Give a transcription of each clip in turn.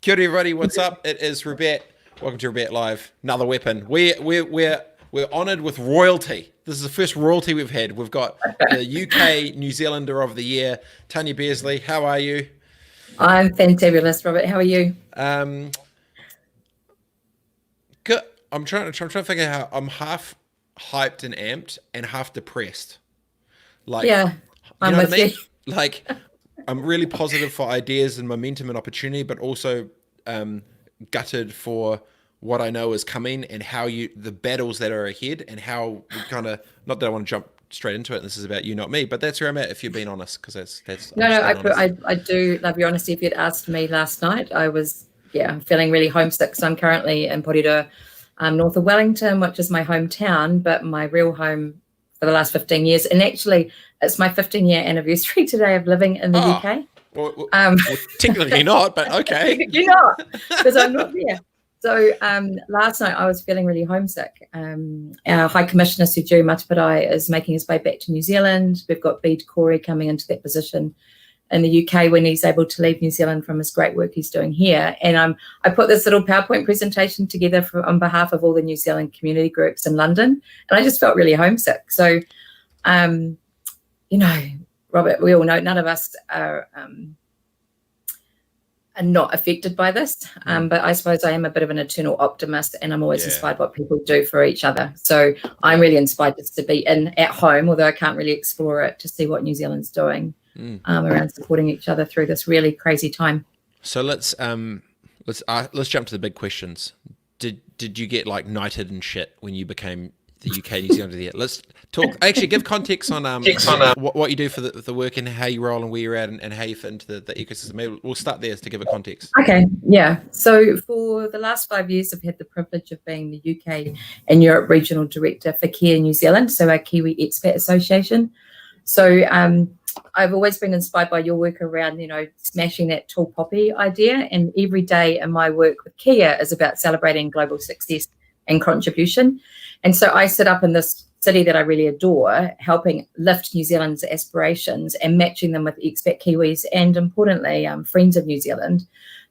Kia ora, everybody. What's up? It is Robett. Welcome to Robett Live. Another weapon. We're honoured with royalty. This is the first royalty we've had. We've got the UK New Zealander of the Year, Tania Bearsley. How are you? I'm fantabulous, Robert. How are you? Good. I'm trying to figure out how I'm half hyped and amped and half depressed. Like, yeah, I'm with you. Like, I'm really positive for ideas and momentum and opportunity, but also gutted for what I know is coming and how the battles that are ahead and how we kind of, not that I want to jump straight into it. And this is about you, not me, but that's where I'm at. If you're being honest, because that's No, I do love your honesty. If you'd asked me last night, I was feeling really homesick. So I'm currently in Porirua, north of Wellington, which is my hometown, but my real home for the last 15 years. And actually, it's my 15-year anniversary today of living in the UK. Well, technically not, but okay. Technically not, because I'm not there. So last night I was feeling really homesick. Our High Commissioner, Suju Mataparai, is making his way back to New Zealand. We've got Bede Corey coming into that position in the UK when he's able to leave New Zealand from his great work he's doing here. And I put this little PowerPoint presentation together on behalf of all the New Zealand community groups in London. And I just felt really homesick. So, Robert, we all know none of us are not affected by this. But I suppose I am a bit of an eternal optimist, and I'm always inspired what people do for each other. So I'm really inspired just to be at home, although I can't really explore it, to see what New Zealand's doing around supporting each other through this really crazy time. So let's jump to the big questions. Did you get like knighted and shit when you became the UK New Zealand of the Year? Let's talk. Actually, give context on what you do for the work and how you roll and where you're at and how you fit into the ecosystem. Maybe we'll start there to give a context. Okay, yeah. So for the last 5 years, I've had the privilege of being the UK and Europe Regional Director for Care New Zealand, so our Kiwi Expat Association. So I've always been inspired by your work around, smashing that tall poppy idea, and every day in my work with Kia is about celebrating global success and contribution. And so I sit up in this city that I really adore, helping lift New Zealand's aspirations and matching them with expat Kiwis and, importantly, friends of New Zealand,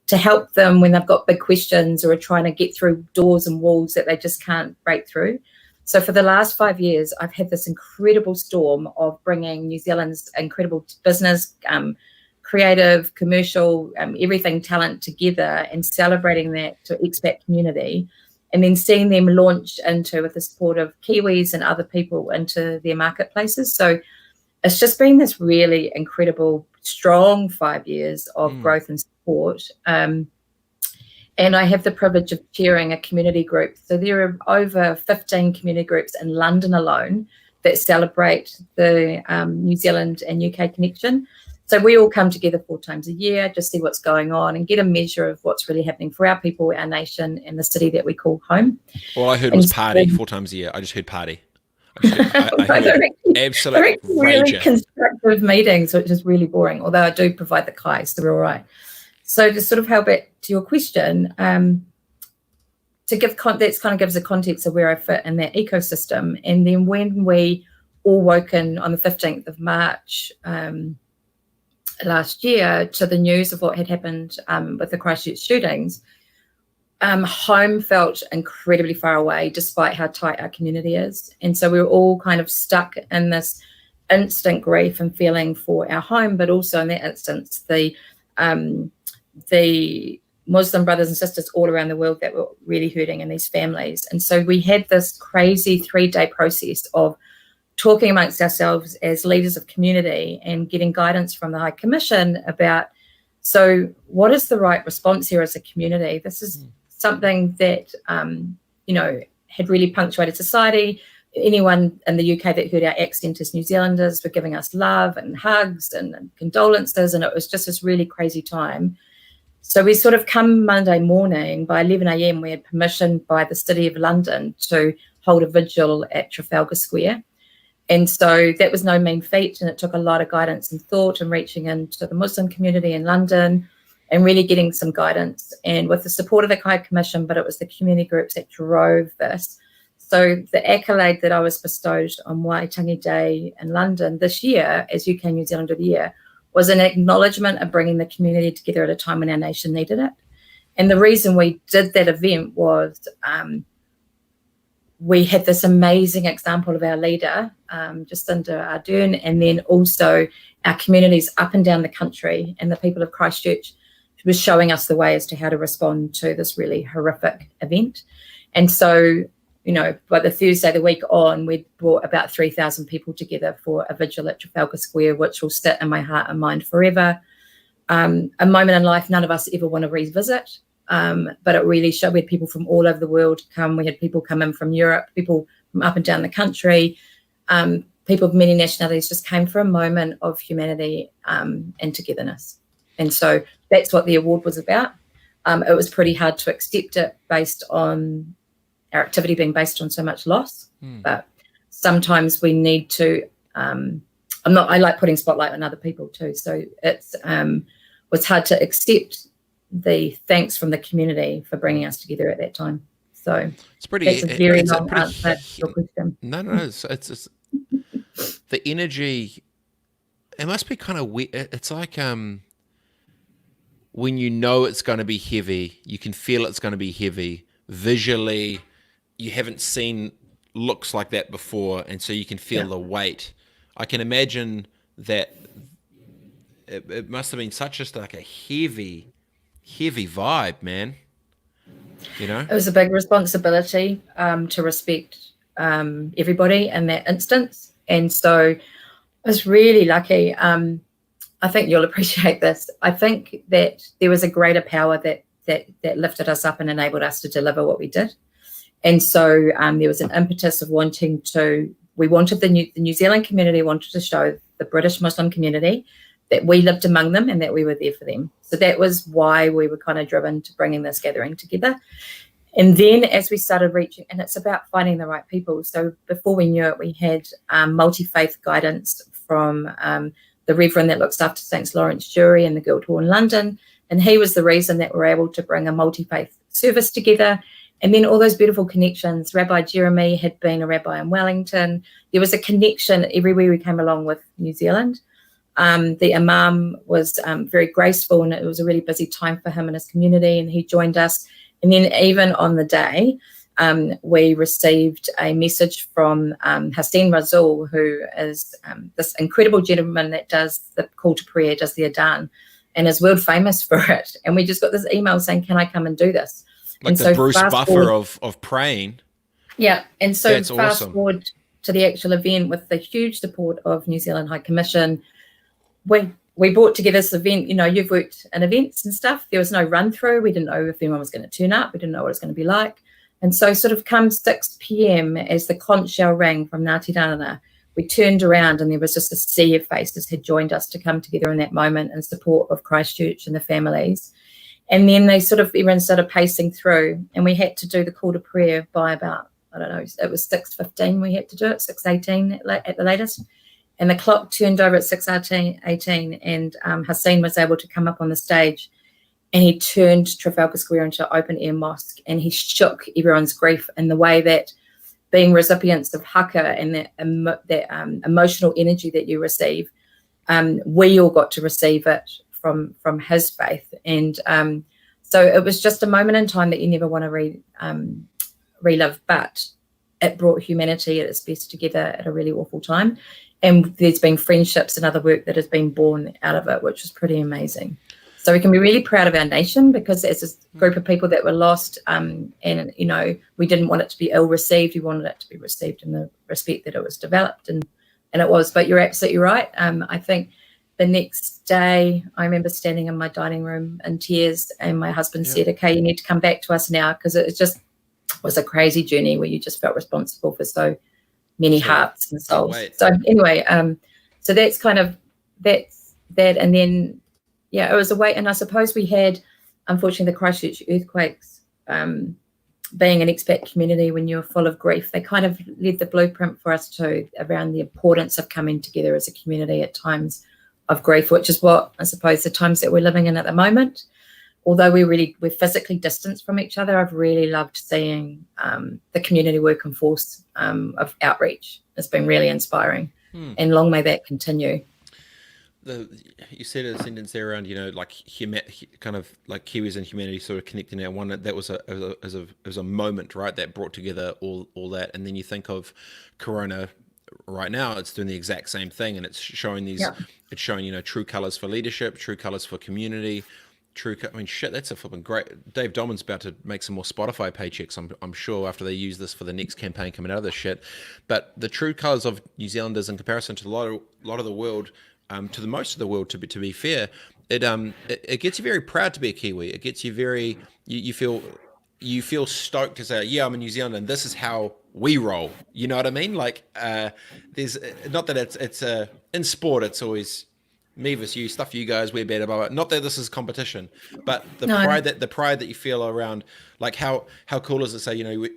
to help them when they've got big questions or are trying to get through doors and walls that they just can't break through. So for the last 5 years, I've had this incredible storm of bringing New Zealand's incredible business, creative, commercial, everything talent together and celebrating that to expat community, and then seeing them launch into, with the support of Kiwis and other people, into their marketplaces. So it's just been this really incredible, strong 5 years of growth and support. And I have the privilege of chairing a community group. So there are over 15 community groups in London alone that celebrate the New Zealand and UK connection. So we all come together 4 times a year, just see what's going on and get a measure of what's really happening for our people, our nation, and the city that we call home. All I heard was party 4 times a year. I just heard party. I heard absolute really constructive meetings, which is really boring, although I do provide the kai, so we're all right. So to sort of help it to your question, to give that kind of gives a context of where I fit in that ecosystem. And then when we all woken on the 15th of March last year to the news of what had happened with the Christchurch shootings, home felt incredibly far away despite how tight our community is. And so we were all kind of stuck in this instant grief and feeling for our home, but also in that instance, the Muslim brothers and sisters all around the world that were really hurting in these families. And so we had this crazy 3-day process of talking amongst ourselves as leaders of community and getting guidance from the High Commission about, so what is the right response here as a community? This is something that, had really punctuated society. Anyone in the UK that heard our accent as New Zealanders were giving us love and hugs and condolences. And it was just this really crazy time. So we sort of come Monday morning, by 11 a.m, we had permission by the City of London to hold a vigil at Trafalgar Square. And so that was no mean feat, and it took a lot of guidance and thought and reaching into the Muslim community in London and really getting some guidance, and with the support of the High Commission, but it was the community groups that drove this. So the accolade that I was bestowed on Waitangi Day in London this year as UK New Zealand of the Year was an acknowledgement of bringing the community together at a time when our nation needed it. And the reason we did that event was we had this amazing example of our leader, Jacinda Ardern, and then also our communities up and down the country and the people of Christchurch was showing us the way as to how to respond to this really horrific event. And so, you know, by the Thursday the week on, we brought about 3,000 people together for a vigil at Trafalgar Square, which will sit in my heart and mind forever. A moment in life none of us ever want to revisit, but it really showed. We had people from all over the world come. We had people come in from Europe, people from up and down the country, people of many nationalities just came for a moment of humanity and togetherness. And so that's what the award was about. It was pretty hard to accept it based on our activity being based on so much loss, but sometimes we need to, I like putting spotlight on other people too. So it's was hard to accept the thanks from the community for bringing us together at that time. So it's pretty, that's a very long answer to your question. No, it's the energy. It must be kind of weird. It's like, when you know it's going to be heavy, you can feel it's going to be heavy visually. You haven't seen looks like that before, and so you can feel the weight. I can imagine that it must have been such just like a heavy vibe, man. You know, it was a big responsibility to respect everybody in that instance, and so I was really lucky. I think you'll appreciate this. I think that there was a greater power that lifted us up and enabled us to deliver what we did. And so there was an impetus of we wanted the New Zealand community wanted to show the British Muslim community that we lived among them and that we were there for them. So that was why we were kind of driven to bringing this gathering together. And then as we started reaching, and it's about finding the right people. So before we knew it, we had multi-faith guidance from the Reverend that looks after St. Lawrence Jury in the Guildhall in London. And he was the reason that we're able to bring a multi-faith service together. And then all those beautiful connections. Rabbi Jeremy had been a rabbi in Wellington. There was a connection everywhere we came along with New Zealand. The imam was very graceful, and it was a really busy time for him and his community, and he joined us. And then even on the day, we received a message from Hussein Razul, who is this incredible gentleman that does the call to prayer, does the Adhan, and is world famous for it. And we just got this email saying, can I come and do this? Like and the so Bruce Buffer of praying. Yeah, and so That's fast awesome. forward to the actual event with the huge support of New Zealand High Commission. We brought together this event. You know, you've worked in events and stuff. There was no run through. We didn't know if anyone was going to turn up. We didn't know what it was going to be like. And so sort of come 6 p.m. as the conch shell rang from Ngāti Rānana, we turned around and there was just a sea of faces had joined us to come together in that moment in support of Christchurch and the families. And then everyone started pacing through, and we had to do the call to prayer by about, I don't know, it was 6:15 we had to do it, 6:18 at the latest. And the clock turned over at 6:18, and Hussein was able to come up on the stage, and he turned Trafalgar Square into open air mosque, and he shook everyone's grief in the way that being recipients of haka and that emotional energy that you receive, we all got to receive it from his faith. And so it was just a moment in time that you never want to relive, but it brought humanity at its best together at a really awful time. And there's been friendships and other work that has been born out of it, which is pretty amazing. So we can be really proud of our nation, because as a group of people that were lost, and, you know, we didn't want it to be ill received. We wanted it to be received in the respect that it was developed, and it was. But you're absolutely right. I think the next day I remember standing in my dining room in tears, and my husband said, okay, you need to come back to us now, because it just was a crazy journey where you just felt responsible for so many hearts and souls. So anyway, so that's kind of that. And then, yeah, it was a weight. And I suppose we had, unfortunately, the Christchurch earthquakes, being an expat community, when you're full of grief, they kind of led the blueprint for us too, around the importance of coming together as a community at times of grief, which is what I suppose the times that we're living in at the moment. Although we're physically distanced from each other, I've really loved seeing the community work and force of outreach. It's been really inspiring, and long may that continue. you said a sentence there around, like kind of like Kiwis and humanity sort of connecting. That one that was a moment, right, that brought together all that. And then you think of Corona right now, it's doing the exact same thing, and it's showing Yeah. true colors for leadership, true colors for community. I mean, shit, that's a flipping great. Dave Doman's about to make some more Spotify paychecks, I'm sure, after they use this for the next campaign coming out of this shit. But the true colours of New Zealanders in comparison to a lot of the world, to the most of the world, to be fair, it gets you very proud to be a Kiwi. It gets you very you feel stoked to say, yeah, I'm a New Zealander, and this is how we roll. You know what I mean? Like, there's not that it's in sport, it's always me versus you, stuff you guys, we're better, blah, blah. Not that this is competition, but the No. pride that you feel around, like how cool is it to say,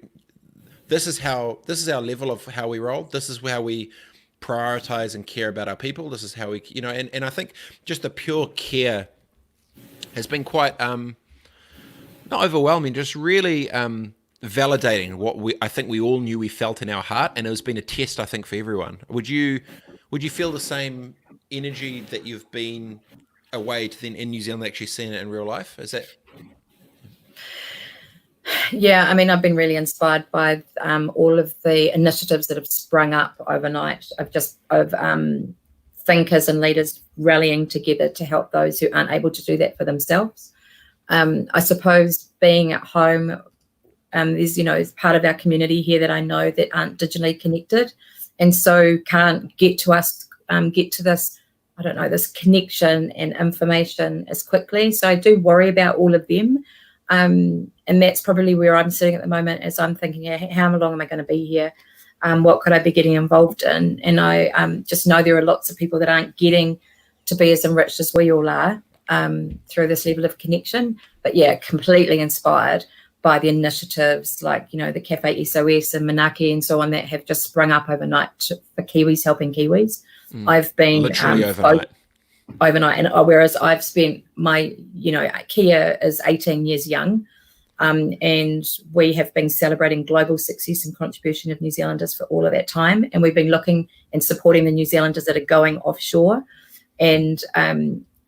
this is our level of how we roll. This is how we prioritize and care about our people. This is how we, and I think just the pure care has been quite not overwhelming, just really validating what I think we all knew we felt in our heart, and it has been a test, I think, for everyone. Would you feel the same energy that you've been away to then in New Zealand actually seeing it in real life? Is that? Yeah, I mean, I've been really inspired by all of the initiatives that have sprung up overnight of thinkers and leaders rallying together to help those who aren't able to do that for themselves. I suppose being at home, there's part of our community here that I know that aren't digitally connected, and so can't get to us, get to this, I don't know, this connection and information as quickly. So I do worry about all of them. And that's probably where I'm sitting at the moment, as I'm thinking, how long am I going to be here? What could I be getting involved in? And I just know there are lots of people that aren't getting to be as enriched as we all are through this level of connection. But yeah, completely inspired by the initiatives like, the Cafe SOS and Manaki and so on that have just sprung up overnight for Kiwis helping Kiwis. I've been literally overnight, and whereas I've spent my, Kia is 18 years young, and we have been celebrating global success and contribution of New Zealanders for all of that time, and we've been looking and supporting the New Zealanders that are going offshore, and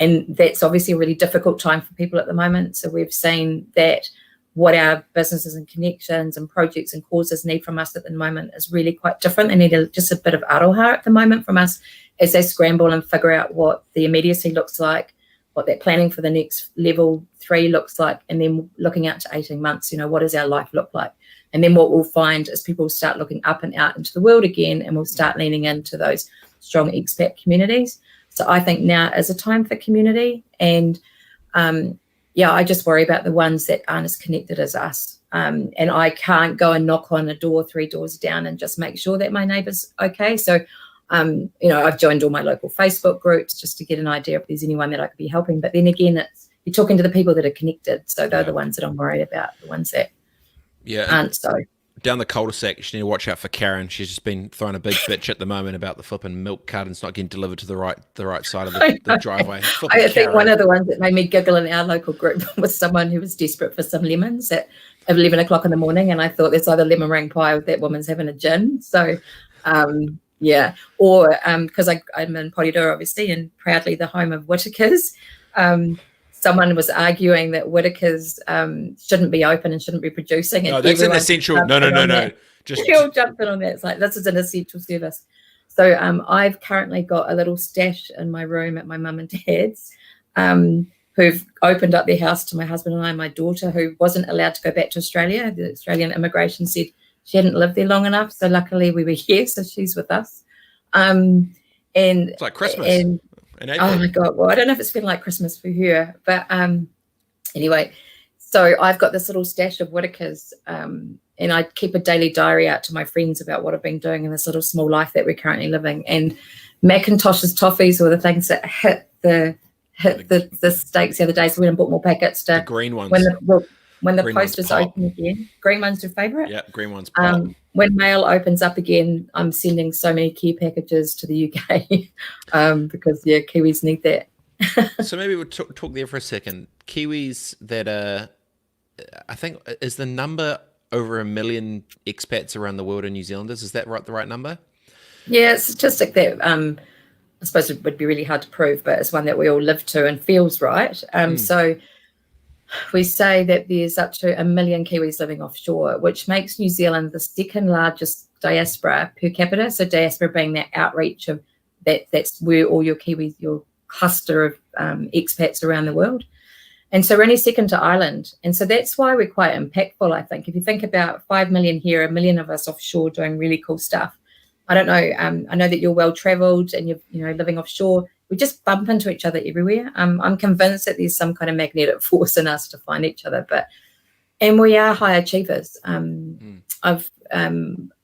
that's obviously a really difficult time for people at the moment. So we've seen that what our businesses and connections and projects and causes need from us at the moment is really quite different. They need just a bit of aroha at the moment from us as they scramble and figure out what the immediacy looks like, what that planning for the next level 3 looks like, and then looking out to 18 months, what does our life look like? And then what we'll find is people start looking up and out into the world again, and we'll start leaning into those strong expat communities. So I think now is a time for community, and I just worry about the ones that aren't as connected as us. And I can't go and knock on a door 3 doors down and just make sure that my neighbour's okay. So, I've joined all my local Facebook groups just to get an idea if there's anyone that I could be helping. But then again, you're talking to the people that are connected. So they're the ones that I'm worried about, the ones that aren't so. Down the cul-de-sac, you need to watch out for Karen. She's just been throwing a big bitch at the moment about the flipping milk cartons not getting delivered to the right side of the driveway. I think one of the ones that made me giggle in our local group was someone who was desperate for some lemons at 11 o'clock in the morning, and I thought there's either lemon meringue pie or that woman's having a gin. So, or because I'm in Porirua, obviously, and proudly the home of Whitakers. Someone was arguing that Whitakers shouldn't be open and shouldn't be producing. And no, that's an essential. No. Just all jumped in on that. It's like, this is an essential service. So I've currently got a little stash in my room at my mum and dad's, who've opened up their house to my husband and I and my daughter, who wasn't allowed to go back to Australia. The Australian immigration said she hadn't lived there long enough. So luckily we were here, so she's with us. And it's like Christmas. Oh my God. Well, I don't know if it's been like Christmas for her, but anyway, so I've got this little stash of Whitakers, and I keep a daily diary out to my friends about what I've been doing in this little small life that we're currently living. And Macintosh's toffees were the things that hit the stakes the other day. So we went and bought more packets to the green ones. When the post is open again. Green one's your favourite? Yeah, green one's pop. When mail opens up again, I'm sending so many care packages to the UK because, Kiwis need that. So maybe we'll talk there for a second. Kiwis that are, I think, is the number over 1 million expats around the world in New Zealanders? Is that the right number? Yeah, it's a statistic that I suppose it would be really hard to prove, but it's one that we all live to and feels right. So we say that there's up to 1 million Kiwis living offshore, which makes New Zealand the second largest diaspora per capita. So diaspora being that outreach of that's where all your Kiwis, your cluster of expats around the world. And so we're only second to Ireland. And so that's why we're quite impactful, I think. If you think about 5 million here, 1 million of us offshore doing really cool stuff. I don't know. I know that you're well travelled and you're living offshore. We just bump into each other everywhere. I'm convinced that there's some kind of magnetic force in us to find each other. And we are high achievers. I've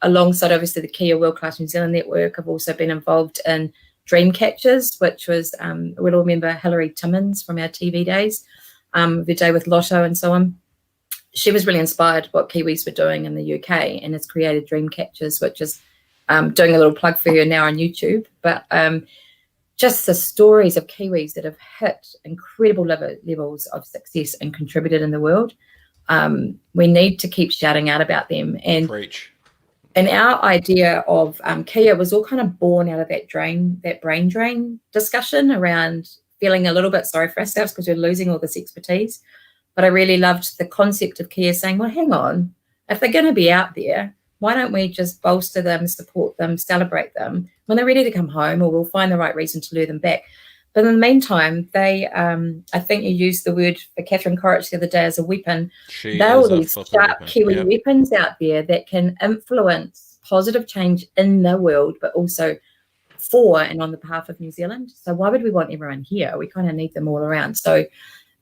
alongside obviously the Kia World Class New Zealand Network, I've also been involved in Dream Catchers, which was we'll all remember Hilary Timmins from our TV days, the day with Lotto and so on. She was really inspired what Kiwis were doing in the UK and has created Dream Catchers, which is doing a little plug for her now on YouTube. But just the stories of Kiwis that have hit incredible levels of success and contributed in the world. We need to keep shouting out about them. And Preach. And our idea of Kia was all kind of born out of that brain drain discussion around feeling a little bit sorry for ourselves because we're losing all this expertise. But I really loved the concept of Kia saying, well, hang on, if they're going to be out there, why don't we just bolster them, support them, celebrate them when they're ready to come home, or we'll find the right reason to lure them back. But in the meantime, they, I think you used the word for Catherine Corrich the other day as a weapon. There are all these sharp Kiwi weapons out there that can influence positive change in the world, but also for and on the behalf of New Zealand. So why would we want everyone here? We kind of need them all around. So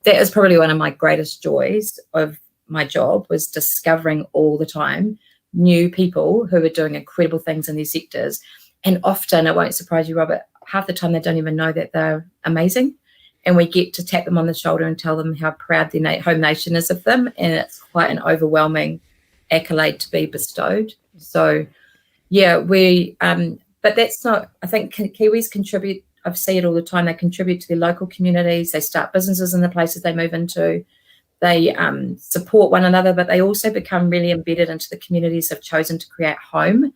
that is probably one of my greatest joys of my job, was discovering all the time new people who are doing incredible things in these sectors. And often, it won't surprise you, Robert, half the time they don't even know that they're amazing. And we get to tap them on the shoulder and tell them how proud their home nation is of them. And it's quite an overwhelming accolade to be bestowed. So, yeah, but that's not, I think Kiwis contribute, I see it all the time, they contribute to their local communities, they start businesses in the places they move into, they support one another, but they also become really embedded into the communities they've chosen to create home.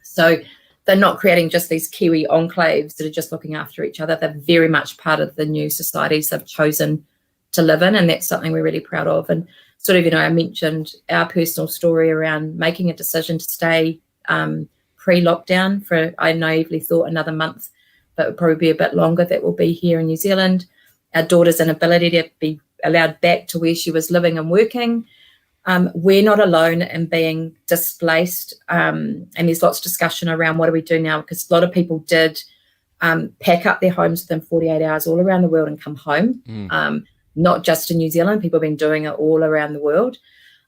So they're not creating just these Kiwi enclaves that are just looking after each other. They're very much part of the new societies they've chosen to live in, and that's something we're really proud of. And sort of, I mentioned our personal story around making a decision to stay pre-lockdown for, I naively thought, another month, but it would probably be a bit longer that we'll be here in New Zealand. Our daughter's inability to be allowed back to where she was living and working. We're not alone in being displaced, and there's lots of discussion around what do we do now, because a lot of people did pack up their homes within 48 hours all around the world and come home, not just in New Zealand. People have been doing it all around the world.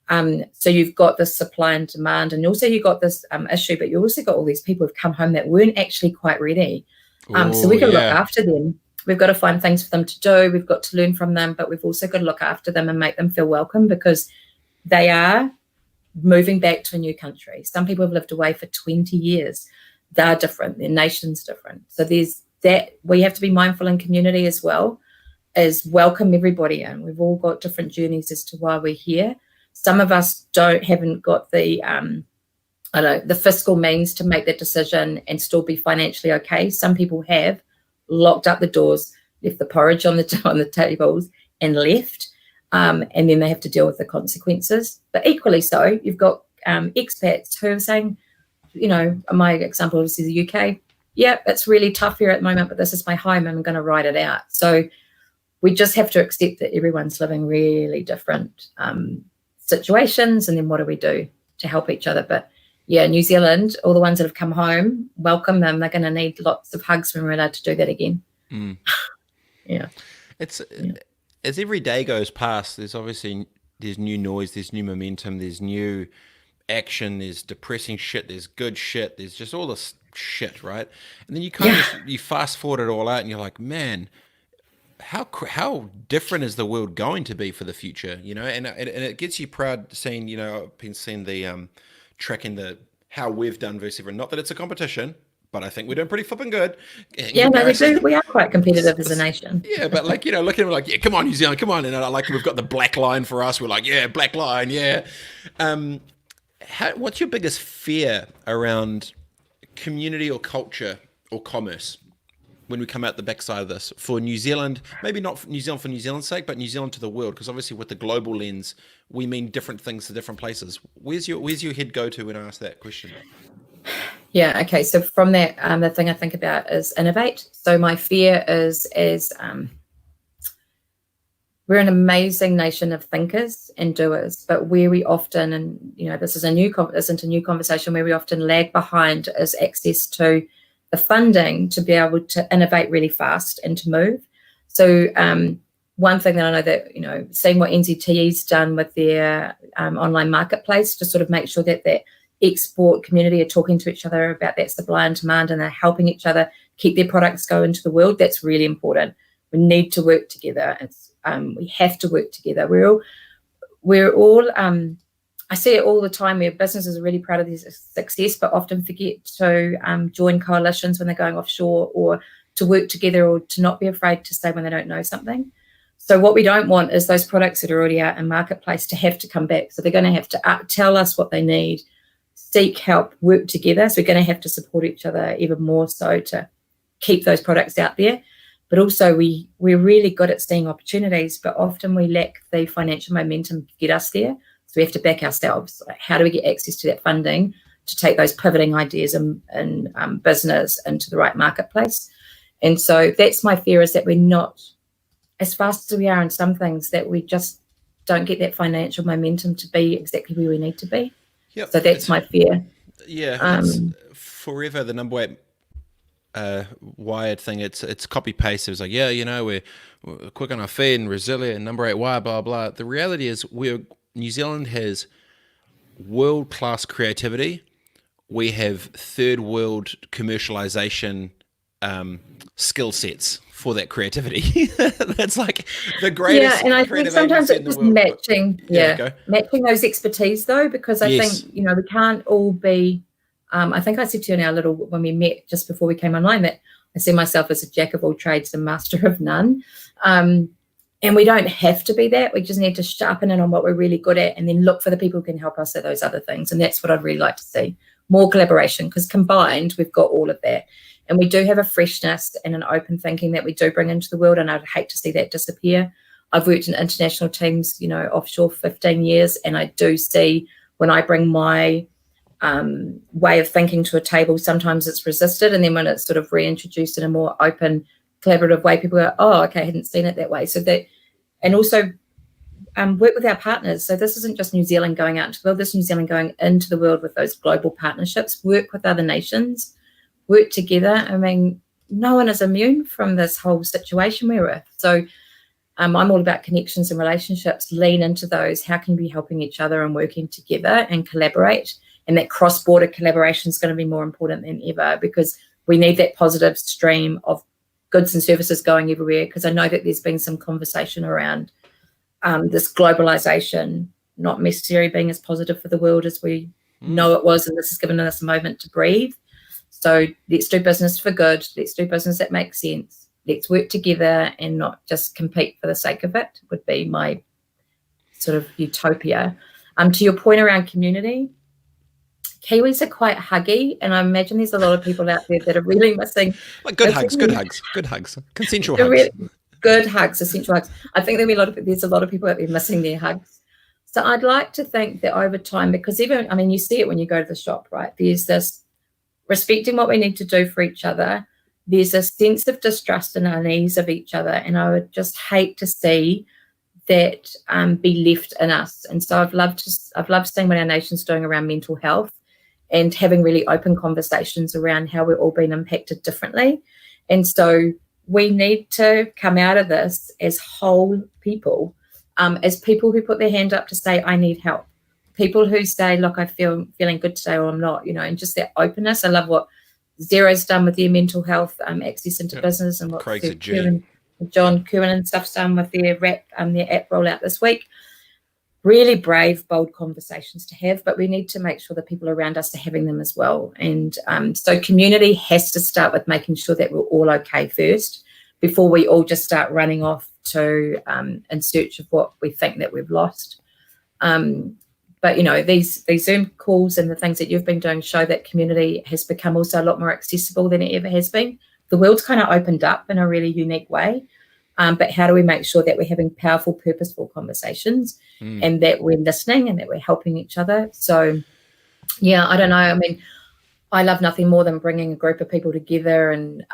So you've got this supply and demand, and also you've got this issue, but you also got all these people who've come home that weren't actually quite ready. So we've got to look after them. We've got to find things for them to do. We've got to learn from them, but we've also got to look after them and make them feel welcome, because they are moving back to a new country. Some people have lived away for 20 years. They're different. Their nation's different. So there's that. We have to be mindful in community as well, as welcome everybody in. We've all got different journeys as to why we're here. Some of us haven't got the the fiscal means to make that decision and still be financially okay. Some people have locked up the doors, left the porridge on the tables, and left. And then they have to deal with the consequences. But equally so, you've got expats who are saying, my example is the UK. Yeah, it's really tough here at the moment, but this is my home. I'm going to ride it out. So we just have to accept that everyone's living really different situations. And then what do we do to help each other? But yeah, New Zealand, all the ones that have come home, welcome them. They're going to need lots of hugs when we're allowed to do that again. Yeah. As every day goes past, there's new noise, there's new momentum, there's new action, there's depressing shit, there's good shit, there's just all this shit, right? And then you you fast forward it all out, and you're like, man, how different is the world going to be for the future? And it gets you proud seeing, I've been seeing the tracking how we've done versus everyone. Not that it's a competition, but I think we're doing pretty flipping good. Yeah, no, we do. We are quite competitive as a nation. Yeah, but looking at it, we're like, yeah, come on, New Zealand, come on. And we've got the black line for us. We're like, yeah, black line, yeah. What's your biggest fear around community or culture or commerce? when we come out the backside of this for New Zealand, maybe not for New Zealand for New Zealand's sake, but New Zealand to the world, because obviously with the global lens, we mean different things to different places. Where's your head go to when I ask that question? Yeah, okay. So from that, the thing I think about is innovate. So my fear is we're an amazing nation of thinkers and doers, but where we often, and this isn't a new conversation, where we often lag behind is access to the funding to be able to innovate really fast and to move. So one thing that I know that, seeing what NZTE's done with their online marketplace to sort of make sure that that export community are talking to each other about that supply and demand, and they're helping each other keep their products go into the world. That's really important. We need to work together. We have to work together. We're all I see it all the time where businesses are really proud of their success, but often forget to join coalitions when they're going offshore, or to work together, or to not be afraid to say when they don't know something. So what we don't want is those products that are already out in marketplace to have to come back. So they're going to have to tell us what they need, seek help, work together. So we're going to have to support each other even more so to keep those products out there. But also we're really good at seeing opportunities, but often we lack the financial momentum to get us there. So we have to back ourselves. Like, how do we get access to that funding to take those pivoting ideas in business into the right marketplace? And so that's my fear, is that we're not as fast as we are in some things, that we just don't get that financial momentum to be exactly where we need to be. Yep. So that's my fear. Yeah, it's forever the number 8 wired thing. It's copy paste. It was like, we're quick on our feet and resilient, number 8 wire, blah blah. The reality is, New Zealand has world-class creativity. We have third world commercialization skill sets for that creativity. That's like the greatest. Yeah, and I think sometimes it's just matching those expertise, though, because I think we can't all be. I think I said to you when we met just before we came online, that I see myself as a jack of all trades and master of none. And we don't have to be that. We just need to sharpen in on what we're really good at, and then look for the people who can help us at those other things. And that's what I'd really like to see. More collaboration, because combined, we've got all of that. And we do have a freshness and an open thinking that we do bring into the world, and I'd hate to see that disappear. I've worked in international teams, offshore 15 years, and I do see when I bring my way of thinking to a table, sometimes it's resisted, and then when it's sort of reintroduced in a more open, collaborative way, people go, oh, okay, I hadn't seen it that way. So that, and also work with our partners. So this isn't just New Zealand going out into the world, this is New Zealand going into the world with those global partnerships, work with other nations, work together. I mean, no one is immune from this whole situation we're in. So I'm all about connections and relationships, lean into those. How can we be helping each other and working together and collaborate? And that cross-border collaboration is going to be more important than ever, because we need that positive stream of goods and services going everywhere. Because I know that there's been some conversation around this globalization not necessarily being as positive for the world as we know it was, and this has given us a moment to breathe. So let's do business for good. Let's do business that makes sense. Let's work together and not just compete for the sake of it, would be my sort of utopia. To your point around community, Kiwis are quite huggy, and I imagine there's a lot of people out there that are really missing. Like good hugs, consensual hugs. Really good hugs, essential hugs. I think there's a lot of people out there missing their hugs. So I'd like to think that over time, because you see it when you go to the shop, right? There's this respecting what we need to do for each other. There's a sense of distrust and unease of each other, and I would just hate to see that be left in us. And so I've loved seeing what our nation's doing around mental health and having really open conversations around how we're all being impacted differently. And so we need to come out of this as whole people, as people who put their hand up to say, I need help. People who say, look, I feeling good today, or I'm not, and just that openness. I love what Xero's done with their mental health access into business, and what John Kerwin and stuff's done with their app rollout this week. Really brave, bold conversations to have, but we need to make sure that people around us are having them as well. And so community has to start with making sure that we're all okay first, before we all just start running off to in search of what we think that we've lost. But these Zoom calls and the things that you've been doing show that community has become also a lot more accessible than it ever has been. the world's kind of opened up in a really unique way. But how do we make sure that we're having powerful, purposeful conversations and that we're listening and that we're helping each other? So, yeah, I don't know. I mean, I love nothing more than bringing a group of people together and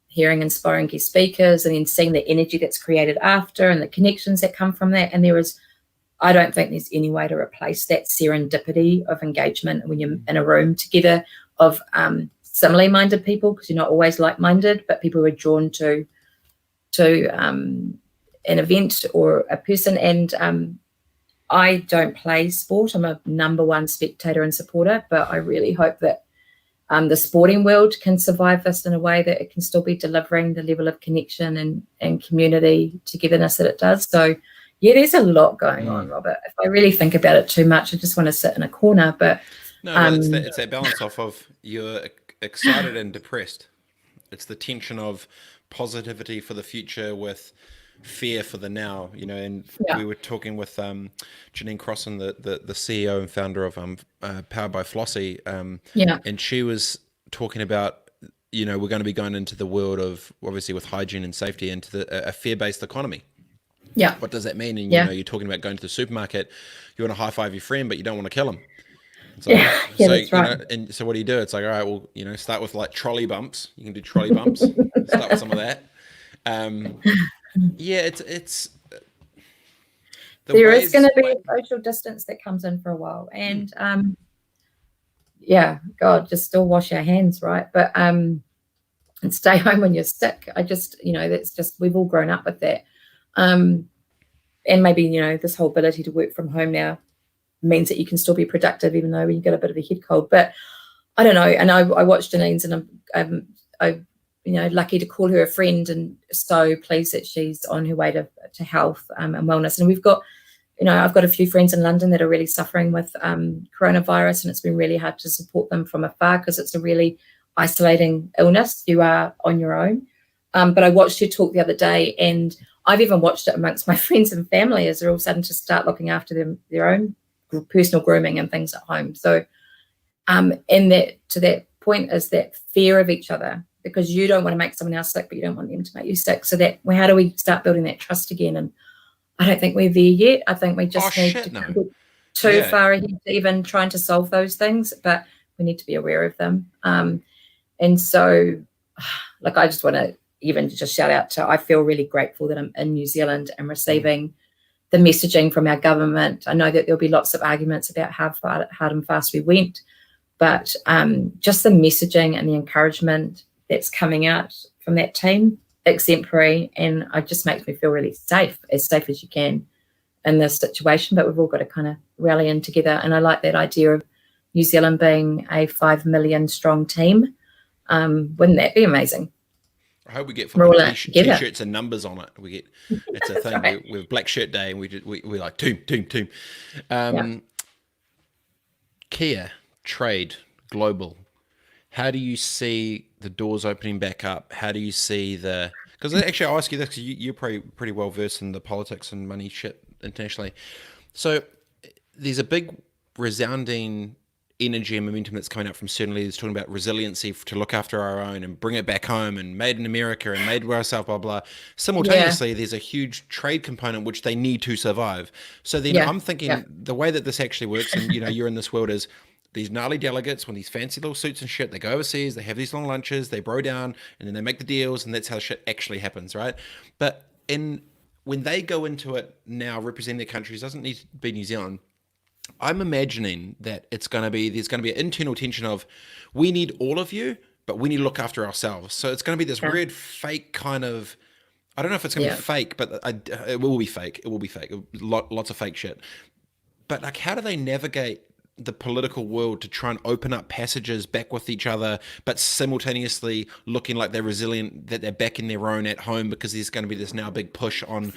hearing inspiring guest speakers and then seeing the energy that's created after and the connections that come from that. And I don't think there's any way to replace that serendipity of engagement when you're in a room together of similarly minded people, because you're not always like-minded, but people who are drawn to an event or a person. And I don't play sport. I'm a number one spectator and supporter, but I really hope that the sporting world can survive this in a way that it can still be delivering the level of connection and community togetherness that it does. So, yeah, there's a lot going on, Robert. If I really think about it too much, I just want to sit in a corner. But no, it's that balance off of you're excited and depressed. It's the tension of positivity for the future with fear for the now, and we were talking with Janine Crossan, the CEO and founder of Powered by Flossie, and she was talking about, we're going to be going into the world of, obviously with hygiene and safety, into a fear-based economy. Yeah. What does that mean? And you're talking about going to the supermarket, you want to high-five your friend, but you don't want to kill him. So, that's right. And so what do? It's like, all right, well, start with like trolley bumps. You can do trolley bumps. Start with some of that. It's there is going to be a social distance that comes in for a while, and God, just still wash your hands, right? But and stay home when you're sick. I just, that's just, we've all grown up with that, and maybe this whole ability to work from home now means that you can still be productive even though you get a bit of a head cold. But I don't know. And I watched Janine's, and I'm lucky to call her a friend, and so pleased that she's on her way to health and wellness. And we've got, I've got a few friends in London that are really suffering with coronavirus, and it's been really hard to support them from afar because it's a really isolating illness. You are on your own. But I watched her talk the other day, and I've even watched it amongst my friends and family as they're all starting to start looking after their own personal grooming and things at home. So, and that to that point is that fear of each other, because you don't want to make someone else sick, but you don't want them to make you sick. So how do we start building that trust again? And I don't think we're there yet. I think we just need to get too far ahead to even trying to solve those things, but we need to be aware of them. And so, like, I just want to even just shout out to, I feel really grateful that I'm in New Zealand and receiving the messaging from our government. I know that there'll be lots of arguments about how hard and fast we went, but just the messaging and the encouragement that's coming out from that team, exemplary, and it just makes me feel really safe as you can in this situation. But we've all got to kind of rally in together, and I like that idea of New Zealand being a 5 million strong team. Wouldn't that be amazing? I hope we get t-shirts and numbers on it. It's a thing. Right. We have Black Shirt Day, and we're like team. Kia, trade, global. How do you see the doors opening back up? How do you see because actually I'll ask you this, because you're pretty well versed in the politics and money shit internationally. So there's a big resounding energy and momentum that's coming out from certain leaders talking about resiliency to look after our own and bring it back home, and made in America and made by ourselves, blah, blah. Simultaneously, there's a huge trade component which they need to survive. So then I'm thinking the way that this actually works, and you're in this world, is these gnarly delegates with these fancy little suits and shit, they go overseas, they have these long lunches, they bro down, and then they make the deals, and that's how shit actually happens, right? But when they go into it now representing their countries, doesn't need to be New Zealand, I'm imagining that there's going to be an internal tension of, we need all of you, but we need to look after ourselves. So it's going to be this weird fake kind of, I don't know if it's going to be fake, but it will be fake. It will be fake. Lots of fake shit. But like, how do they navigate the political world to try and open up passages back with each other, but simultaneously looking like they're resilient, that they're back in their own at home, because there's going to be this now big push on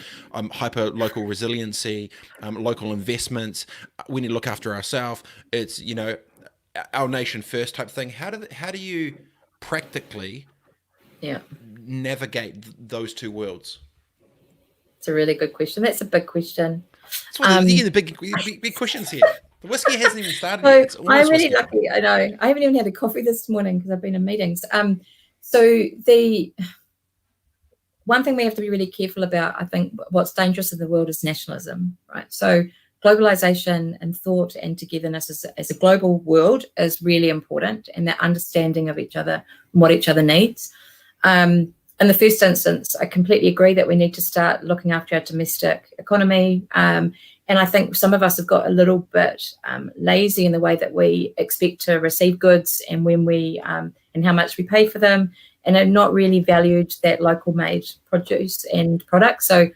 hyper local resiliency, local investments. We need to look after ourselves. It's, our nation first type thing. How do you practically navigate those two worlds? It's a really good question. That's a big question. That's one of the big questions here. The whiskey hasn't even started yet. I'm really lucky. I know. I haven't even had a coffee this morning because I've been in meetings. So the one thing we have to be really careful about, I think what's dangerous in the world is nationalism, right? So globalization and thought and togetherness as a global world is really important, and that understanding of each other and what each other needs. In the first instance, I completely agree that we need to start looking after our domestic economy. And I think some of us have got a little bit lazy in the way that we expect to receive goods and when we and how much we pay for them, and have not really valued that local made produce and products. So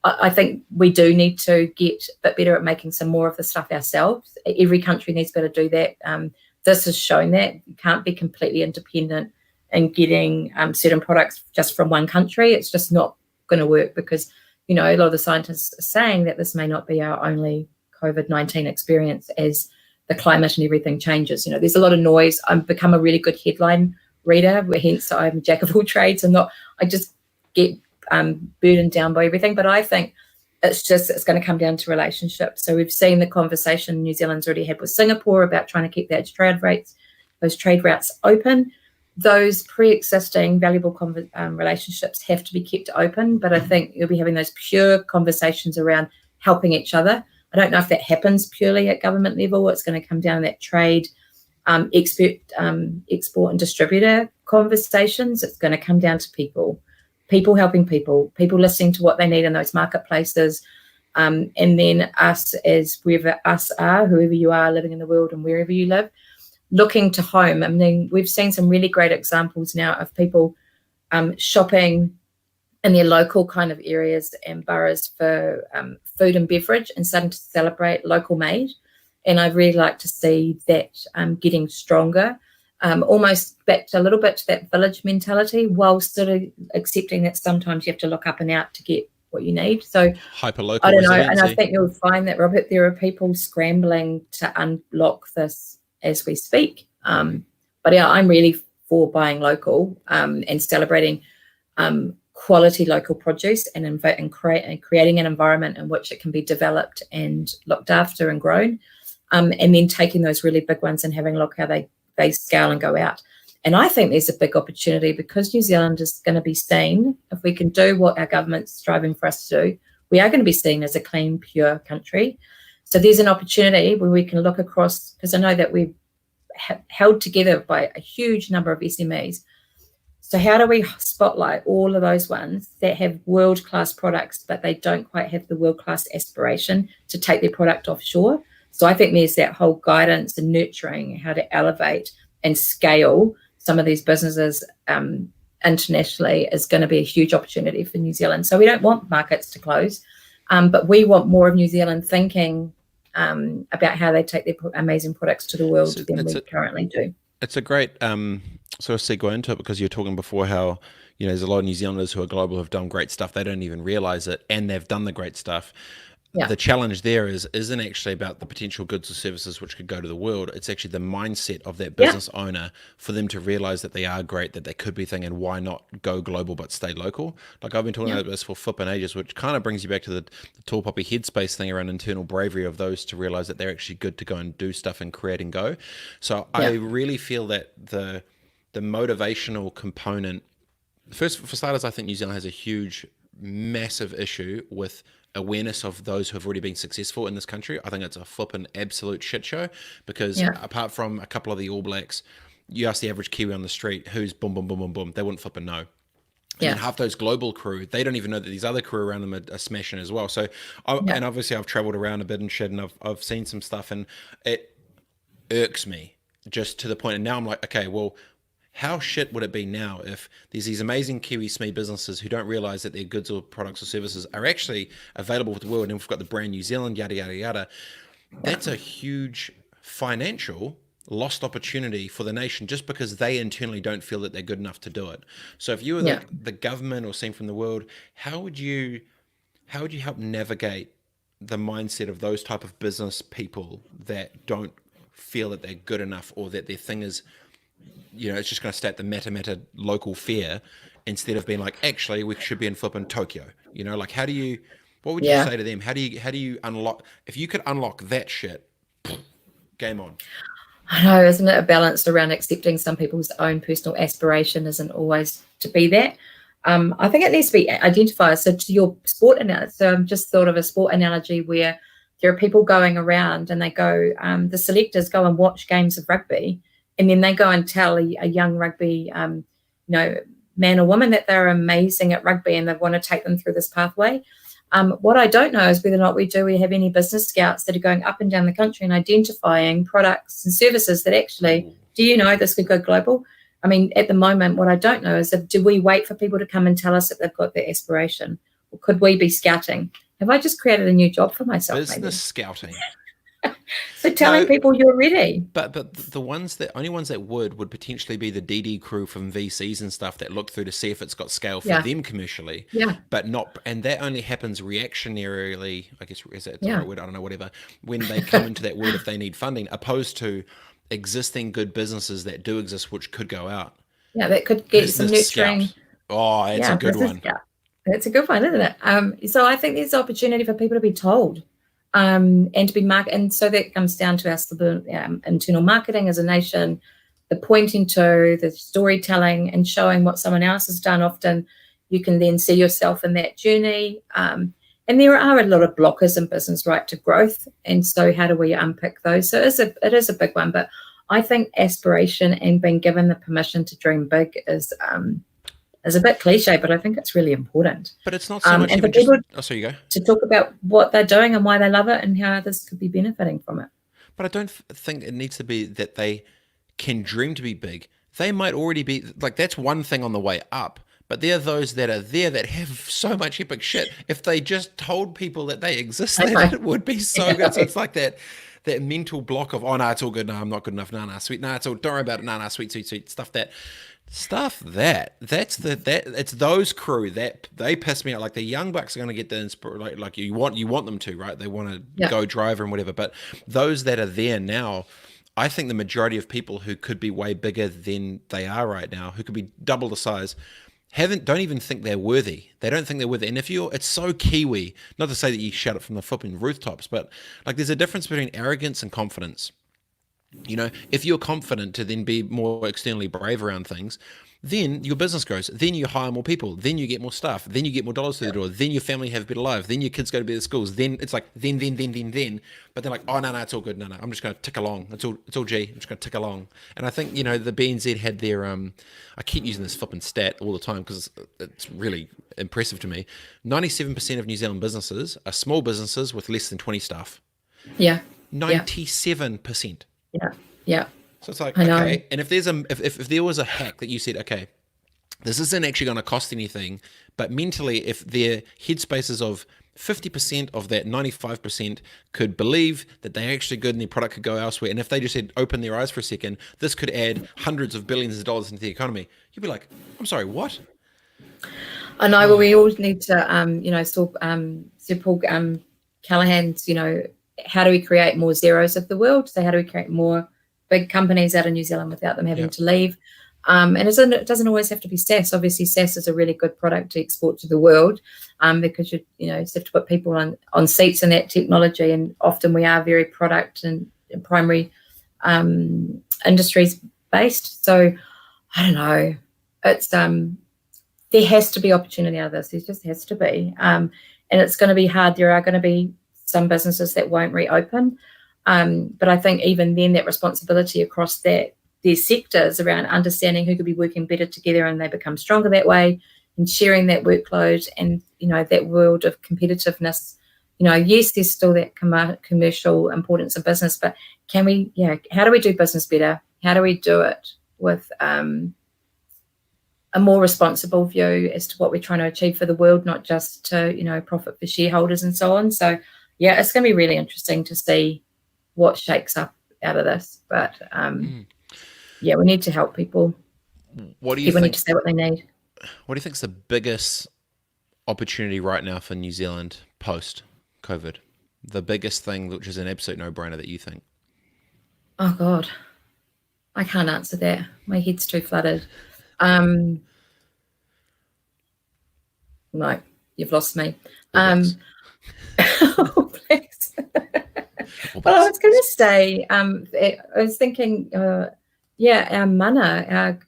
I think we do need to get a bit better at making some more of the stuff ourselves. Every country needs to be able to do that. This has shown that you can't be completely independent and getting certain products just from one country. It's just not going to work because, you know, a lot of the scientists are saying that this may not be our only COVID-19 experience as the climate and everything changes. You know, there's a lot of noise. I've become a really good headline reader, hence I'm a jack of all trades. I just get burdened down by everything. But I think it's going to come down to relationships. So we've seen the conversation New Zealand's already had with Singapore about trying to keep those trade routes open. Those pre-existing valuable relationships have to be kept open, but I think you'll be having those pure conversations around helping each other. I don't know if that happens purely at government level. It's going to come down to that trade, export and distributor conversations. It's going to come down to people helping people listening to what they need in those marketplaces, and then us as whoever us are, whoever you are living in the world and wherever you live, looking to home. I mean, we've seen some really great examples now of people shopping in their local kind of areas and boroughs for food and beverage and starting to celebrate local made. And I'd really like to see that getting stronger, almost back to a little bit to that village mentality, while sort of accepting that sometimes you have to look up and out to get what you need. So hyper-local I don't know, resiliency. and I think you'll find that, Robert, there are people scrambling to unlock this as we speak. But yeah, I'm really for buying local and celebrating quality local produce and creating an environment in which it can be developed and looked after and grown, and then taking those really big ones and having a look how they scale and go out. And I think there's a big opportunity because New Zealand is going to be seen, if we can do what our government's striving for us to do, we are going to be seen as a clean, pure country. So there's an opportunity where we can look across, because I know that we've held together by a huge number of SMEs. So how do we spotlight all of those ones that have world-class products, but they don't quite have the world-class aspiration to take their product offshore? So I think there's that whole guidance and nurturing, how to elevate and scale some of these businesses internationally is going to be a huge opportunity for New Zealand. So we don't want markets to close, but we want more of New Zealand thinking about how they take their amazing products to the world than we currently do. It's a great sort of segue into it, because you're talking before how, you know, there's a lot of New Zealanders who are global who've done great stuff. They don't even realize it, and they've done the great stuff. Yeah. The challenge there isn't actually about the potential goods or services which could go to the world. It's actually the mindset of that business owner for them to realize that they are great, that they could be thinking, why not go global but stay local? Like I've been talking about this for flipping ages, which kind of brings you back to the tall poppy headspace thing around internal bravery of those to realize that they're actually good to go and do stuff and create and go. So I really feel that the motivational component, first for starters, I think New Zealand has a huge, massive issue with awareness of those who have already been successful in this country. I think it's a flipping absolute shit show, because apart from a couple of the All Blacks, you ask the average Kiwi on the street who's boom, boom, boom, boom, boom, they wouldn't flipping know. And then half those global crew, they don't even know that these other crew around them are smashing as well. So, and obviously I've traveled around a bit and shit, and I've seen some stuff, and it irks me just to the point. And now I'm like, okay, well, how shit would it be now if there's these amazing Kiwi SME businesses who don't realize that their goods or products or services are actually available with the world, and we've got the brand New Zealand, yada, yada, yada. That's a huge financial lost opportunity for the nation just because they internally don't feel that they're good enough to do it. So if you were the government or seen from the world, how would you help navigate the mindset of those type of business people that don't feel that they're good enough, or that their thing is, you know, it's just going to stay at the meta local fair instead of being like, actually, we should be in flipping Tokyo. You know, like what would you say to them? How do you unlock, if you could unlock that shit, game on? I know, isn't it a balance around accepting some people's own personal aspiration isn't always to be that. I think it needs to be identified. So to your sport analogy, so I've just thought of a sport analogy where there are people going around and they go, the selectors go and watch games of rugby, and then they go and tell a young rugby, man or woman that they're amazing at rugby and they want to take them through this pathway. What I don't know is whether or not we have any business scouts that are going up and down the country and identifying products and services that actually, do you know this could go global? I mean, at the moment, what I don't know is do we wait for people to come and tell us that they've got their aspiration? Or could we be scouting? Have I just created a new job for myself? Business scouting. So telling people you're ready. But the only ones that would potentially be the DD crew from VCs and stuff that look through to see if it's got scale for them commercially. Yeah. But not, and that only happens reactionarily, I guess, is that the right word? I don't know, whatever. When they come into that world if they need funding, opposed to existing good businesses that do exist, which could go out. Yeah, that could get some nurturing. Scout. Oh, it's a good one. That's a good one, isn't it? So I think there's opportunity for people to be told. And to be market, and so that comes down to our internal marketing as a nation, the pointing to, the storytelling, and showing what someone else has done. Often, you can then see yourself in that journey. And there are a lot of blockers in business, right, to growth. And so, how do we unpick those? So it is a big one. But I think aspiration and being given the permission to dream big is a bit cliche, but I think it's really important. But it's not so much even people so you go. To talk about what they're doing and why they love it and how others could be benefiting from it. But I don't think it needs to be that they can dream to be big. They might already be, like, that's one thing on the way up. But there are those that are there that have so much epic shit. If they just told people that they existed, it would be so good. So it's like that mental block of, oh, no, it's all good. No, I'm not good enough. No, sweet. No, it's all, don't worry about it. No, sweet, sweet, sweet. It's those crew that they piss me out. Like, the young bucks are going to get the inspiration, like you want them to, right? They want to go driver and whatever. But those that are there now, I think the majority of people who could be way bigger than they are right now, who could be double the size, don't even think they're worthy. They don't think they're worthy. And it's so Kiwi, not to say that you shout it from the flipping rooftops, but like, there's a difference between arrogance and confidence. You know, if you're confident to then be more externally brave around things, then your business grows. Then you hire more people. Then you get more stuff. Then you get more dollars through the door. Then your family have better lives. Then your kids go to better schools. Then it's like, then. But they're like, oh, no, it's all good. No, I'm just going to tick along. It's all G. I'm just going to tick along. And I think, the BNZ had their, I keep using this flipping stat all the time because it's really impressive to me. 97% of New Zealand businesses are small businesses with less than 20 staff. Yeah. 97%. Yeah. So it's like, okay, and if there was a hack that you said, okay, this isn't actually going to cost anything, but mentally, if their headspaces of 50% of that 95% could believe that they're actually good and their product could go elsewhere, and if they just had opened their eyes for a second, this could add hundreds of billions of dollars into the economy. You'd be like, I'm sorry, what? I know, but we all need to, Sir Paul Callahan's, how do we create more zeros of the world? So how do we create more big companies out of New Zealand without them having to leave? And it doesn't always have to be SaaS. Obviously, SaaS is a really good product to export to the world because you have to put people on seats in that technology, and often we are very product and primary industries based. So I don't know. It's there has to be opportunity out of this. There just has to be, and it's going to be hard. There are going to be some businesses that won't reopen. But I think even then that responsibility across their sectors around understanding who could be working better together and they become stronger that way, and sharing that workload and, that world of competitiveness. Yes, there's still that commercial importance of business, but how do we do business better? How do we do it with a more responsible view as to what we're trying to achieve for the world, not just to, profit for shareholders and so on. So, yeah, it's going to be really interesting to see what shakes up out of this. But, we need to help people. What do you people think, need to say what they need. What do you think is the biggest opportunity right now for New Zealand post-COVID? The biggest thing, which is an absolute no-brainer that you think? Oh, God. I can't answer that. My head's too flooded. No, you've lost me. Oh, please. Well, I was going to say, I was thinking, our mana.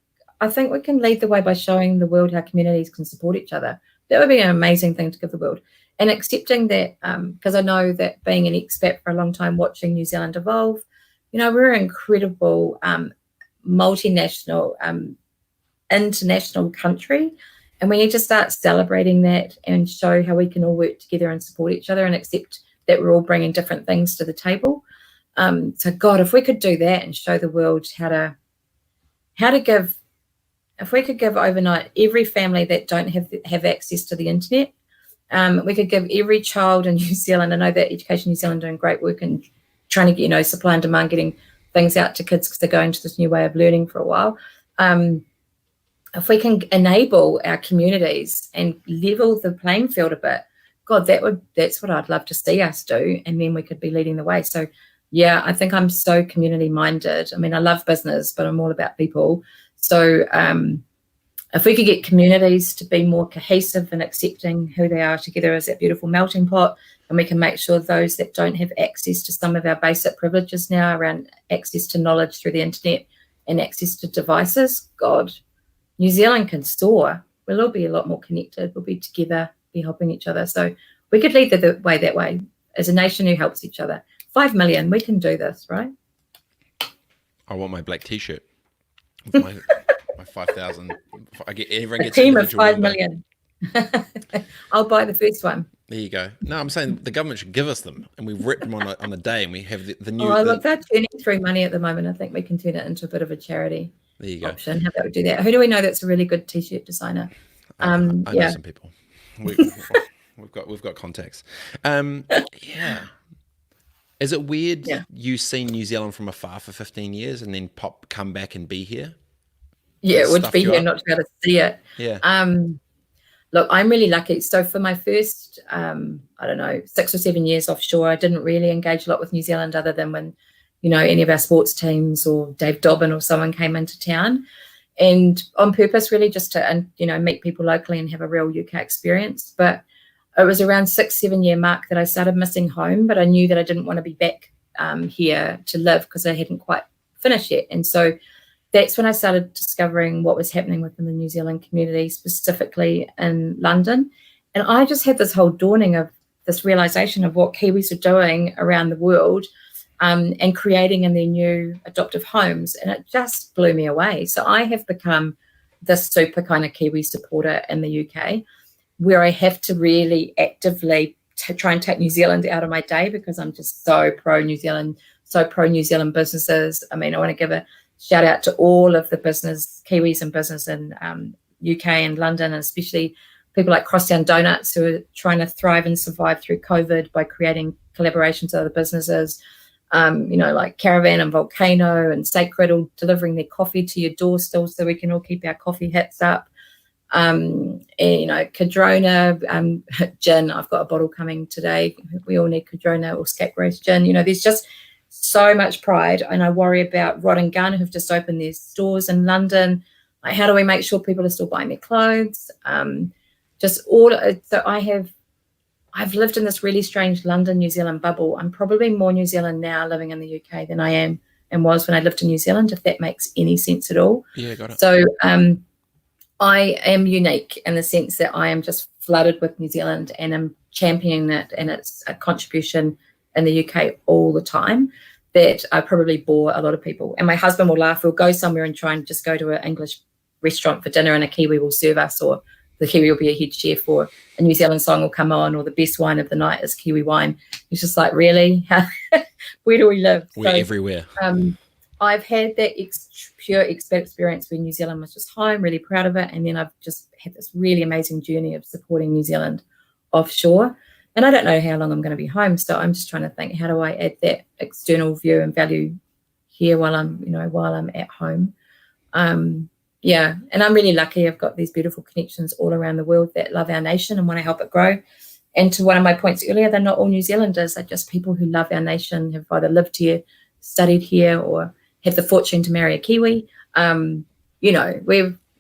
I think we can lead the way by showing the world how communities can support each other. That would be an amazing thing to give the world. And accepting that, because I know that being an expat for a long time, watching New Zealand evolve, we're an incredible multinational, international country. And we need to start celebrating that and show how we can all work together and support each other and accept that we're all bringing different things to the table. So, God, if we could do that and show the world how to give, if we could give overnight every family that don't have access to the internet, we could give every child in New Zealand. I know that Education New Zealand doing great work and trying to get, supply and demand, getting things out to kids because they're going to this new way of learning for a while. If we can enable our communities and level the playing field a bit, God, that's what I'd love to see us do. And then we could be leading the way. So, yeah, I think I'm so community minded. I mean, I love business, but I'm all about people. So if we could get communities to be more cohesive and accepting who they are together as that beautiful melting pot, and we can make sure those that don't have access to some of our basic privileges now around access to knowledge through the internet and access to devices, God, New Zealand can soar. We'll all be a lot more connected. We'll be together, be helping each other. So we could lead the way that way as a nation who helps each other. 5 million, we can do this, right? I want my black T-shirt with my 5,000. Everyone gets a team of 5 number. million. I'll buy the first one. There you go. No, I'm saying the government should give us them, and we rip them on a day, and we have the new. Look, they're turning through money at the moment. I think we can turn it into a bit of a charity. There you go. Option. How about we do that? Who do we know that's a really good T-shirt designer? I know some people. We've got contacts. Yeah. Is it weird you seen New Zealand from afar for 15 years and then come back and be here? Yeah, it would be here not to be able to see it. Yeah. Look, I'm really lucky. So for my first, 6 or 7 years offshore, I didn't really engage a lot with New Zealand other than when, any of our sports teams or Dave Dobbin or someone came into town. And on purpose, really, just to, meet people locally and have a real UK experience. But it was around 6-7 year mark that I started missing home, but I knew that I didn't want to be back here to live because I hadn't quite finished yet. And so that's when I started discovering what was happening within the New Zealand community, specifically in London. And I just had this whole dawning of this realization of what Kiwis are doing around the world and creating in their new adoptive homes. And it just blew me away. So I have become this super kind of Kiwi supporter in the UK, where I have to really actively try and take New Zealand out of my day because I'm just so pro-New Zealand, so pro-New Zealand businesses. I mean, I want to give a shout out to all of the Kiwis in business in UK and London, and especially people like Crosstown Donuts who are trying to thrive and survive through COVID by creating collaborations with other businesses, like Caravan and Volcano and Sacred, all delivering their coffee to your door still so we can all keep our coffee hats up. Cadrona, gin. I've got a bottle coming today. We all need Cadrona or Scapegrace gin. There's just so much pride. And I worry about Rod and Gun, who've just opened their stores in London. Like, how do we make sure people are still buying their clothes? So I've lived in this really strange London, New Zealand bubble. I'm probably more New Zealand now living in the UK than I am and was when I lived in New Zealand, if that makes any sense at all. Yeah, got it. So, I am unique in the sense that I am just flooded with New Zealand and I'm championing it and its a contribution in the UK all the time that I probably bore a lot of people. And my husband will laugh. We'll go somewhere and try and just go to an English restaurant for dinner and a Kiwi will serve us, or the Kiwi will be a head chef, or a New Zealand song will come on, or the best wine of the night is Kiwi wine. It's just like, really? Where do we live? We're everywhere. I've had that pure expat experience where New Zealand was just home, really proud of it. And then I've just had this really amazing journey of supporting New Zealand offshore. And I don't know how long I'm going to be home. So I'm just trying to think, how do I add that external view and value here while I'm at home? And I'm really lucky. I've got these beautiful connections all around the world that love our nation and want to help it grow. And to one of my points earlier, they're not all New Zealanders. They're just people who love our nation, have either lived here, studied here, or have the fortune to marry a Kiwi.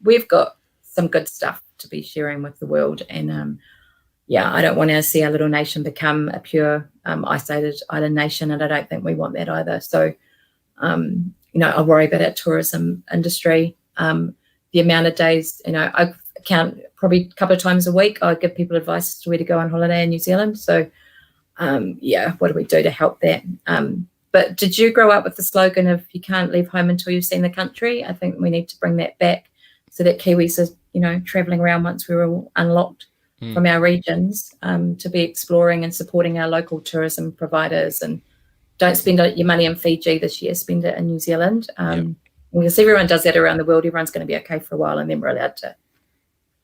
We've got some good stuff to be sharing with the world. And yeah, I don't want to see our little nation become a pure isolated island nation, and I don't think we want that either. So, I worry about our tourism industry. The amount of days, I count probably a couple of times a week. I give people advice as to where to go on holiday in New Zealand. So, what do we do to help that? But did you grow up with the slogan of "you can't leave home until you've seen the country"? I think we need to bring that back so that Kiwis are, traveling around once we're all unlocked from our regions, to be exploring and supporting our local tourism providers. And don't spend your money in Fiji this year, spend it in New Zealand. Because everyone does that around the world, everyone's going to be okay for a while, and then we're allowed to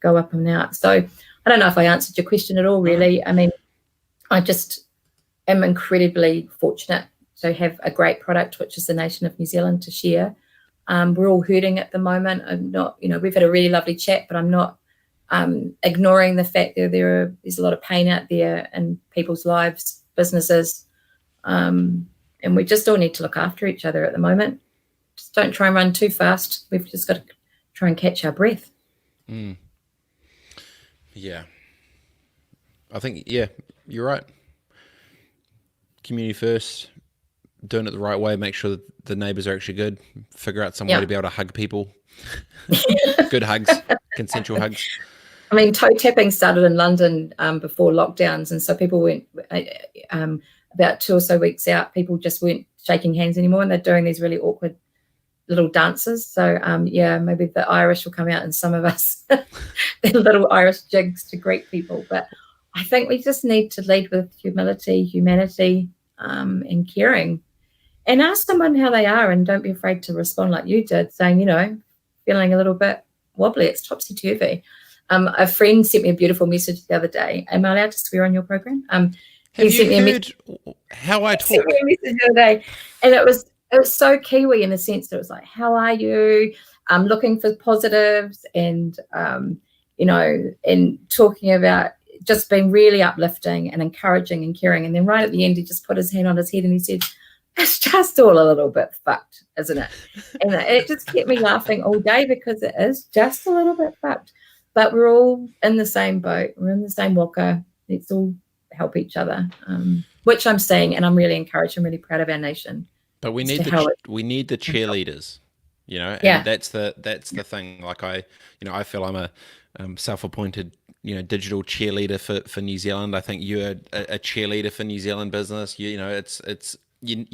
go up and out. So I don't know if I answered your question at all, really. I mean, I just am incredibly fortunate to have a great product, which is the nation of New Zealand, to share. We're all hurting at the moment. I'm not, we've had a really lovely chat, but I'm not ignoring the fact that there's a lot of pain out there in people's lives, businesses, and we just all need to look after each other at the moment. Just don't try and run too fast. We've just got to try and catch our breath. Yeah. I think, you're right. Community first, doing it the right way, make sure that the neighbours are actually good, figure out some way to be able to hug people. Good hugs, consensual hugs. I mean, toe tapping started in London before lockdowns, and so people went about 2 or so weeks out, people just weren't shaking hands anymore, and they're doing these really awkward little dances. So maybe the Irish will come out in some of us, their little Irish jigs to greet people. But I think we just need to lead with humility, humanity, and caring, and ask someone how they are, and don't be afraid to respond like you did, saying, feeling a little bit wobbly, it's topsy-turvy. A friend sent me a beautiful message the other day. Am I allowed to swear on your program? Have you heard how I talk? He sent me a message the other day, and it was so Kiwi in the sense that it was like, how are you? I'm looking for positives, and and talking about just being really uplifting and encouraging and caring. And then right at the end, he just put his hand on his head and he said, "It's just all a little bit fucked, isn't it?" And it just kept me laughing all day, because it is just a little bit fucked. But we're all in the same boat. We're in the same walker. Let's all help each other, which I'm saying, and I'm really encouraged. I'm really proud of our nation. But we need the cheerleaders, and that's the thing. Like I feel I'm a self-appointed, digital cheerleader for New Zealand. I think you're a cheerleader for New Zealand business. You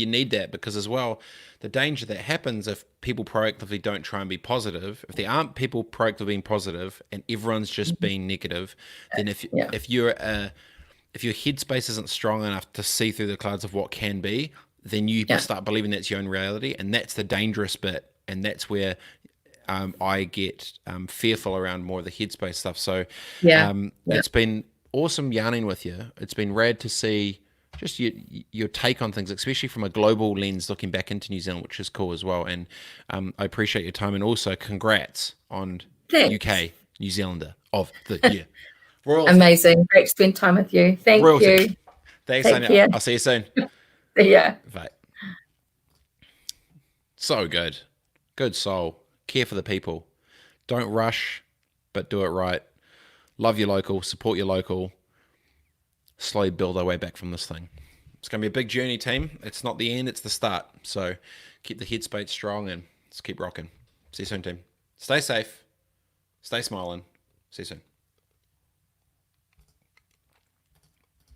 need that, because as well, the danger that happens if people proactively don't try and be positive, if there aren't people proactively being positive and everyone's just being negative, then if your headspace isn't strong enough to see through the clouds of what can be, then you start believing that's your own reality, and that's the dangerous bit, and that's where I get fearful around more of the headspace stuff. So it's been awesome yarning with you. It's been rad to see just your take on things, especially from a global lens, looking back into New Zealand, which is cool as well. And I appreciate your time, and also congrats on UK New Zealander of the year. Amazing. Great to spend time with you. Thank you. Thanks, Tania. I'll see you soon. Yeah. Bye. So good. Good soul. Care for the people. Don't rush, but do it right. Love your local. Support your local. Slowly build our way back from this thing. It's going to be a big journey, team. It's not the end, it's the start. So keep the headspace strong and let's keep rocking. See you soon, team. Stay safe. Stay smiling. See you soon.